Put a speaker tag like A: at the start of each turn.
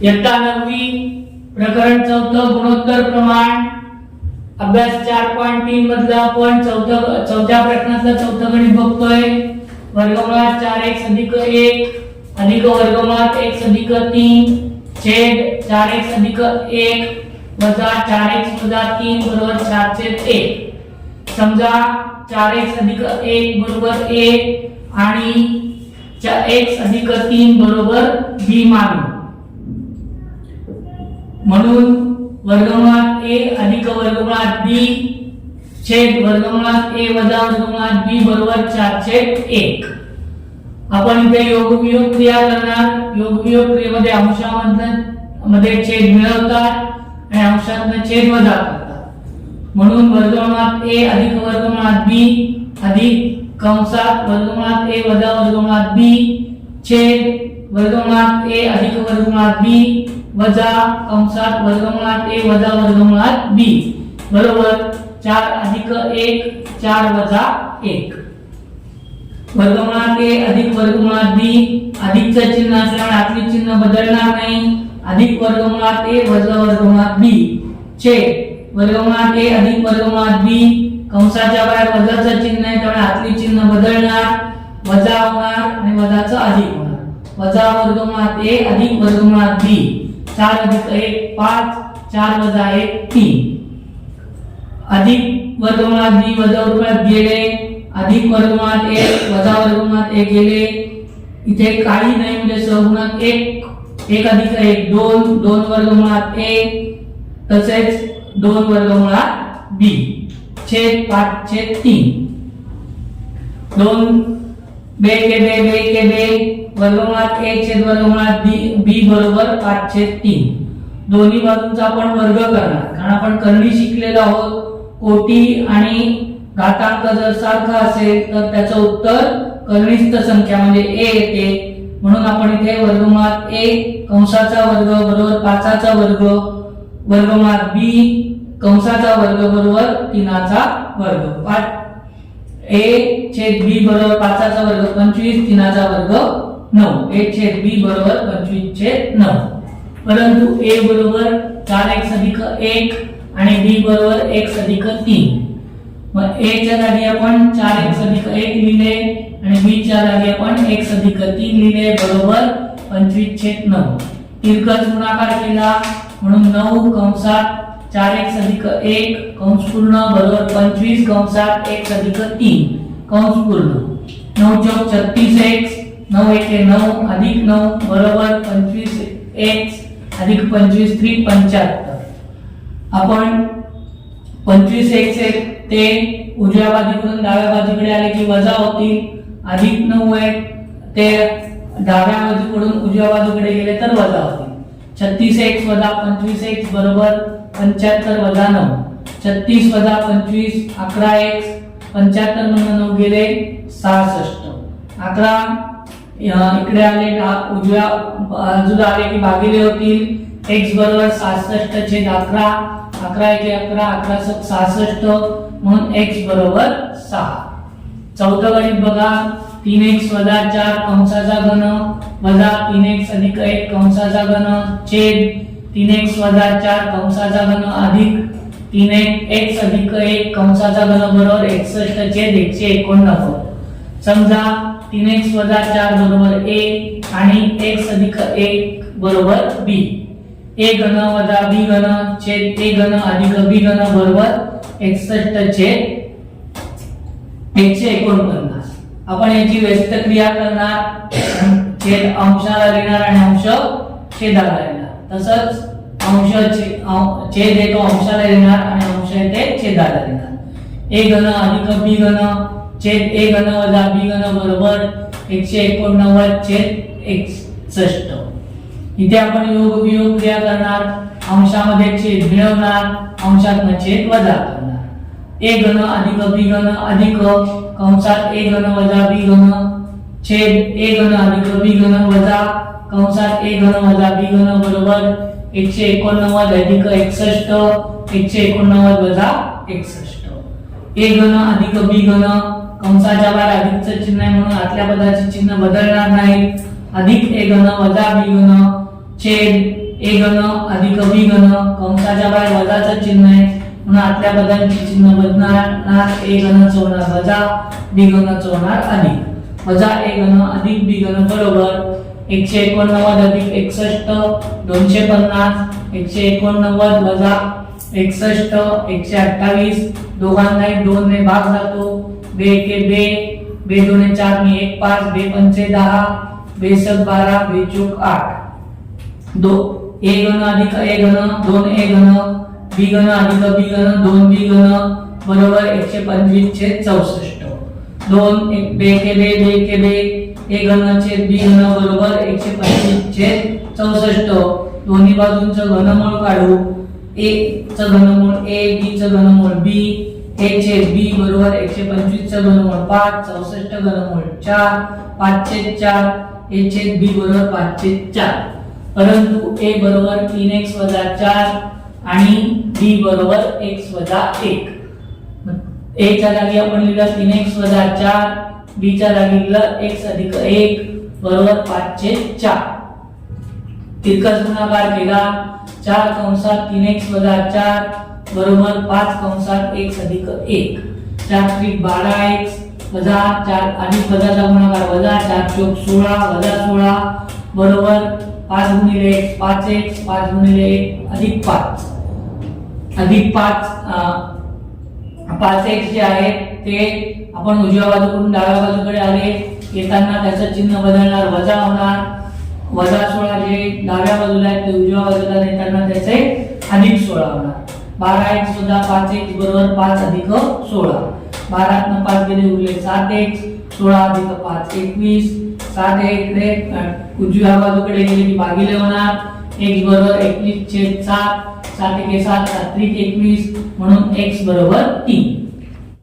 A: इयत्ता 9वी प्रकरण 4 गुणोत्तर प्रमाण अभ्यास 4.3 मधला आपण चौथ्या प्रश्नातलं चौथं गणित बघतोय. वर्गमुळात 4x अधिक 1 अधिक वर्गमुळात x अधिक 3 छेद 4x अधिक 1 वजा 4x वजा 3 बरोबर 4/1. समजा 4x अधिक 1 बरोबर a आणि x अधिक 3 बरोबर b मानू. म्हणून वर्गमुळात a अधिक वर्गमुळात b छेद वर्गमुळात a वजा वर्गमुळात b बरोबर 4/1. आपण इथे योगवियोग क्रिया करणार. योगवियोग क्रियेमध्ये अंशामध्ये छेद मिळवतात आणि अंशातून छेद वजा करतात. म्हणून वर्गमुळात a अधिक वर्गमुळात b अधिक कंसात वर्गमुळात a वजा वर्गमुळात b छेद वर्गमुळात a अधिक वर्गमुळात b वजा कंसात वर्गमुळात a वजा वर्गमुळात b बरोबर 4 अधिक 1 4 वजा 1. वर्गमुळात a अधिक वर्गमुळात b अधिकचं चिन्ह असल्यामुळे आतले चिन्ह बदलणार नाही. अधिक वर्गमुळात a वजा वर्गमुळात b छेद वर्गमुळात a अधिक वर्गमुळात b कंसाच्या बाहेर वजाचं चिन्ह आहे त्यामुळे आतले चिन्ह बदलणार, वजा होणार आणि वजाचं अधिक होणार. वजा वर्गमुळात a अधिक वर्गमुळात b 4 अधिक 1 5 4 वजा 1 3 अधिक वर्गमुळात b वजा वर्गमुळात गेले अधिक वर्गमुळात 1 वजा वर्गमुळात 1 गेले. इथे काही नाही म्हणजे सहगुणक 1 अधिक 1 2 2 वर्गमुळात a तसेच 2 वर्गमुळात b छेद 5/3 2 बे के बे वर्गमुळात a छेद वर्गमुळात b बरोबर 5/3. दोन्ही बाजूंचा आपण वर्ग करणार कारण आपण करणी शिकलेलो आहोत. कोटी आणि घातांक जर सारखा असेल तर त्याचं उत्तर कर्णिस्थ संख्या म्हणजे a येते. म्हणून आपण इथे वर्गमुळात a कंसाचा वर्ग बरोबर 5चा वर्ग वर्गमुळात b कंसाचा वर्ग बरोबर 3चा वर्ग 5 a छेद b बरोबर 5चा वर्ग 25 3चा वर्ग 9 a छेद b बरोबर 25/9. परंतु a बरोबर 4x अधिक 1 आणि b बरोबर x अधिक 3. मग a च्या जागी आपण 4x अधिक 1 लिहिले आणि b च्या जागी आपण x अधिक 3 लिहिले बरोबर 25/9. तिरकस गुणाकार केला म्हणून 9 कंसात 4x अधिक 1 कंस पूर्ण बरोबर 25 कंसात x अधिक 3 कंस पूर्ण 9 चौक 36x 9 एके 9 अधिक 9 बरोबर 25x अधिक 25 3 75. आपण 25x ते उजव्या बाजूकडून डाव्या बाजूकडे आले की वजा होतील. अधिक 9 आहे ते डाव्या बाजूकडून उजव्या बाजूकडे गेले तर वजा होतील. 36x वजा 25x बरोबर 75 वजा 9 36 वजा 25 11x 75 मधून 9 गेले 66. 11 इकडे आले उजव्या बाजूला आले की भागिले होतील. x बरोबर 66 छेद 11 11 एके 11 11 66 म्हणून x बरोबर 6. चौथं गणित बघा. 3x वजा 4 कंसाचा घन वजा 3x अधिक 1 कंसाचा घन छेद 3x वजा 4 कंसाचा घन अधिक 3x अधिक 1 कंसाचा घन बरोबर 61 छेद 189. समजा 3x वजा 4 बरोबर a आणि x अधिक 1 बरोबर b. a घन वजा b घन छेद a घन अधिक b घन बरोबर 61 छेद 149. आपण याची व्यस्त क्रिया करणार. छेद अंशाला लिहिणार आणि अंश छेदाला लिहिणार. तसंच अंश छेद येतो अंशाला लिहिणार आणि अंश येते छेदाला लिहिणार. a घन अधिक b घन छेद a घन वजा b घन बरोबर 189 छेद 61. इथे आपण योग वियोग क्रिया करणार. अंशामध्ये छेद मिळवणार अंशातून छेद वजा करणार. a घन अधिक b घन अधिक कंसात a घन वजा b घन छेद a घन अधिक b घन वजा कंसात a घन वजा b घन बरोबर 189 अधिक 61 189 वजा 61. a घन अधिक b घन कंसाच्या बाहेर अधिकचं चिन्ह आहे म्हणून आतल्या पदाचे चिन्ह बदलणार नाही. अधिक a घन वजा b घन छेद ए घन अधिक बी घन, कंसाच्या बाहेर वजाचं चिन्ह आहे म्हणून आतल्या पदांचे चिन्ह बदलणार, ए घनच होणार वजा, बी घनच होणार अधिक, वजा ए घन अधिक बी घन बरोबर 189 अधिक 61 250, 189 वजा 61 128, दोघांनाही 2 ने भाग जातो, बे एके बे, बे दोने 4 ने 1 5, बे पंचे 10, बे सक 12, बे चौक 8, दो ए घन अधिक ए घन 2 ए घन, बी घन अधिक बी घन 2 बी घन बरोबर 125 छेद 64, 2 बे के बे ए घन छेद बी घन बरोबर 125 छेद 64, दोन्ही बाजूंचं घनमूळ काढू, ए चं घनमूळ ए, बी चं घनमूळ बी, ए छेद बी बरोबर 125 चं घनमूळ 5, 64 घनमूळ 4, 5 छेद 4, ए छेद बी बरोबर 5 छेद 4, परंतु ए बरोबर 3x वजा 4 आणि बी बरोबर x वजा 1, ए च्या जागी आपण लिहिलं 3x वजा 4, बी च्या जागी लिहिलं x अधिक 1 बरोबर 5 छेद 4, तिरकस गुणाकार केला, 4 कंसात 3x वजा 4 बरोबर 5 कंसात x अधिक 1, 4 त्रिक 12x वजा 4 अधिक वजाचा गुणाकार वजा 4 चौक 16 वजा 16 बरोबर 5 गुणिले x 5x, 5 गुणिले 1 अधिक 5 अधिक 5x जे आहे ते आपण उजव्या बाजूकडून डाव्या बाजूकडे आले, येताना त्याचं चिन्ह बदलणार, वजा होणार, वजा 16 जे डाव्या बाजूला आहे ते उजव्या बाजूला नेताना त्याचे अधिक 16 होणार, 12x वजा 5x बरोबर 5 अधिक 16, 12 ने 5 गेले उरले 7x, 16 अधिक 5 21, 7 इकडे उजव्या बाजूकडे गेले की भागिले होणार, x बरोबर 21 छेद 7, 7 एके 7, 7 त्रिक 21 म्हणून x बरोबर 3.